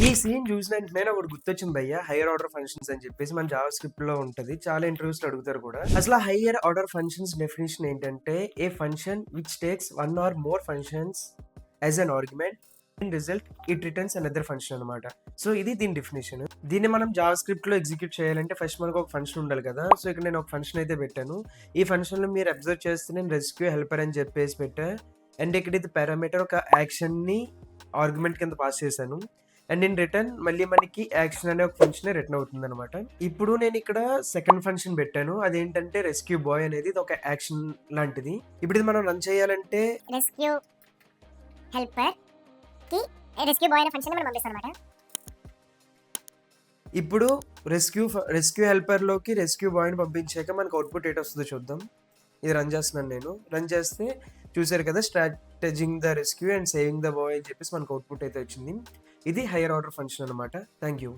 ఈ సీన్ చూసిన వెంటనే ఒకటి గుర్తొచ్చింది భయ్య, హైయర్ ఆర్డర్ ఫంక్షన్స్ అని చెప్పేసి మన జావా స్క్రిప్ట్ లో ఉంటది. చాలా ఇంటర్వ్యూస్ లో అడుగుతారు కూడా. అసలు హైయర్ ఆర్డర్ ఫంక్షన్స్ డెఫినేషన్ ఏంటంటే a function which takes one or more functions as an argument in result it returns another function అనమాట. సో ఇది దీని డెఫినేషన్. దీన్ని మనం జావా స్క్రిప్ట్ లో ఎగ్జిక్యూట్ చేయాలంటే ఫస్ట్ మనకు ఒక ఫంక్షన్ ఉండాలి కదా. సో ఇక్కడ నేను ఒక ఫంక్షన్ అయితే పెట్టాను. ఈ ఫంక్షన్ లో మీరు అబ్జర్వ్ చేస్తే నేను రెస్క్యూ హెల్పర్ అని చెప్పేసి పెట్టా. అండ్ ఇక్కడ ఇది పారామీటర్ ఒక యాక్షన్ ని ఆర్గ్యుమెంట్ కింద పాస్ చేశాను. అండ్ ఇన్ రిటర్న్ మళ్ళీ మనకి యాక్షన్ అనే ఒక ఫంక్షన్ రిటర్న్ అవుతుంది అనమాట. ఇప్పుడు నేను ఇక్కడ సెకండ్ ఫంక్షన్ పెట్టాను. అదేంటంటే రెస్క్యూ బాయ్ అనేది, ఇది ఒక యాక్షన్ లాంటిది. ఇప్పుడు ఇది మనం రన్ చేయాలంటే రెస్క్యూ హెల్పర్ కి రెస్క్యూ బాయ్ అనే ఫంక్షన్ మనం పంపిస్తాం అన్నమాట. ఇప్పుడు రెస్క్యూ హెల్పర్ లోకి రెస్క్యూ బాయ్ని పంపించాక మనకు అవుట్పుట్ ఏంటి వస్తుందో చూద్దాం. ఇది రన్ చేస్తున్నాను నేను. రన్ చేస్తే చూసారు కదా, strategizing the rescue and saving the boy అని చెప్పేసి మనకు అవుట్పుట్ అయితే వచ్చింది. ఇది హైయర్ ఆర్డర్ ఫంక్షన్ అనమాట. Thank you.